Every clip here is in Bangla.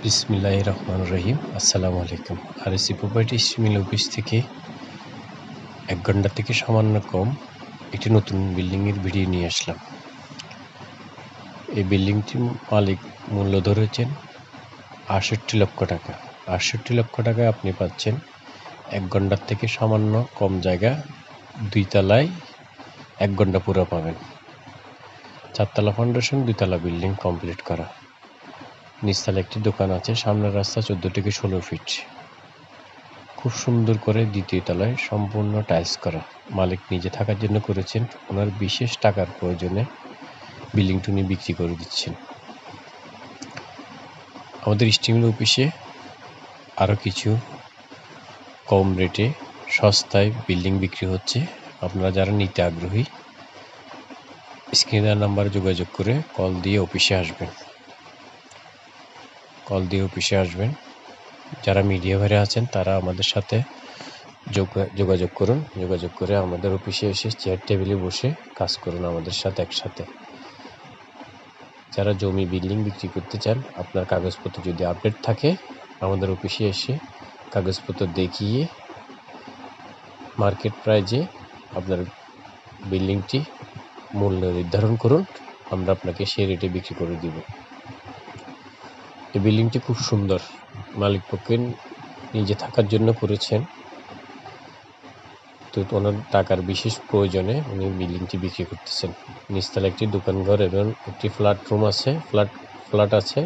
বিসমিল্লাহির রহমানির রহিম। আসসালামু আলাইকুম। আরএসি প্রপার্টি মিল অফিস থেকে ১ ঘন্টা থেকে সামান্য কম একটি নতুন বিল্ডিংয়ের ভিডিও নিয়ে আসলাম। এই বিল্ডিংটির মালিক মূল্য ধরেছেন ৬৮ লক্ষ টাকা। ৬৮ লক্ষ টাকায় আপনি পাচ্ছেন ১ ঘন্টার থেকে সামান্য কম জায়গা, ২ তলায় ১ ঘন্টা পুরো পাবেন। ৪ তলা ফাউন্ডেশন, ২ তলা বিল্ডিং কমপ্লিট করা। নিচতলা একটি দোকান আছে, সামনের রাস্তা ১৪ থেকে ১৬ ফিট। খুব সুন্দর করে দ্বিতীয় তলায় সম্পূর্ণ টাইলস করা। মালিক নিজে থাকার জন্য করেছেন, ওনার বিশেষ টাকার প্রয়োজনে বিল্ডিংটি উনি বিক্রি করে দিচ্ছেন। আমাদের স্টিল অফিসে আরও কিছু কম রেটে সস্তায় বিল্ডিং বিক্রি হচ্ছে। আপনারা যারা নিতে আগ্রহী স্ক্রিনে দেওয়া নাম্বারে যোগাযোগ করে কল দিয়ে অফিসে আসবেন। যারা মিডিয়া ভাইরা আছেন তারা আমাদের সাথে যোগাযোগ করুন। যোগাযোগ করে আমাদের অফিসে এসে চেয়ার টেবিলে বসে কাজ করুন আমাদের সাথে একসাথে। যারা জমি বিল্ডিং বিক্রি করতে চান, আপনার কাগজপত্র যদি আপডেট থাকে আমাদের অফিসে এসে কাগজপত্র দেখিয়ে মার্কেট প্রাইজে আপনার বিল্ডিংটি মূল্য নির্ধারণ করুন, আমরা আপনাকে সেই রেটে বিক্রি করে দিব। এই বিল্ডিংটি খুব সুন্দর, মালিক পক্ষে নিজে থাকার জন্য করেছেন, তো ওনার টাকার বিশেষ প্রয়োজনে উনি বিল্ডিংটি বিক্রি করতেছেন। নিচতলা একটি দোকানঘর এবং একটি ফ্ল্যাট আছে,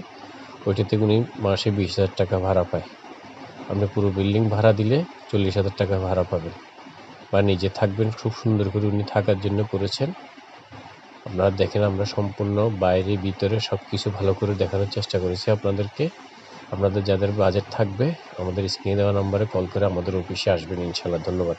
ওইটাতে উনি মাসে ২০,০০০ টাকা ভাড়া পায়। আপনি পুরো বিল্ডিং ভাড়া দিলে ৪০,০০০ টাকা ভাড়া পাবেন, বা নিজে থাকবেন। খুব সুন্দর করে উনি থাকার জন্য করেছেন। আপনারা দেখেন, আমরা সম্পূর্ণ বাইরে ভিতরে সব কিছু ভালো করে দেখানোর চেষ্টা করেছি আপনাদেরকে। আপনাদের যাদের বাজেট থাকবে আমাদের স্ক্রিনে দেওয়া নম্বরে কল করে আমাদের অফিসে আসবেন ইনশাআল্লাহ। ধন্যবাদ।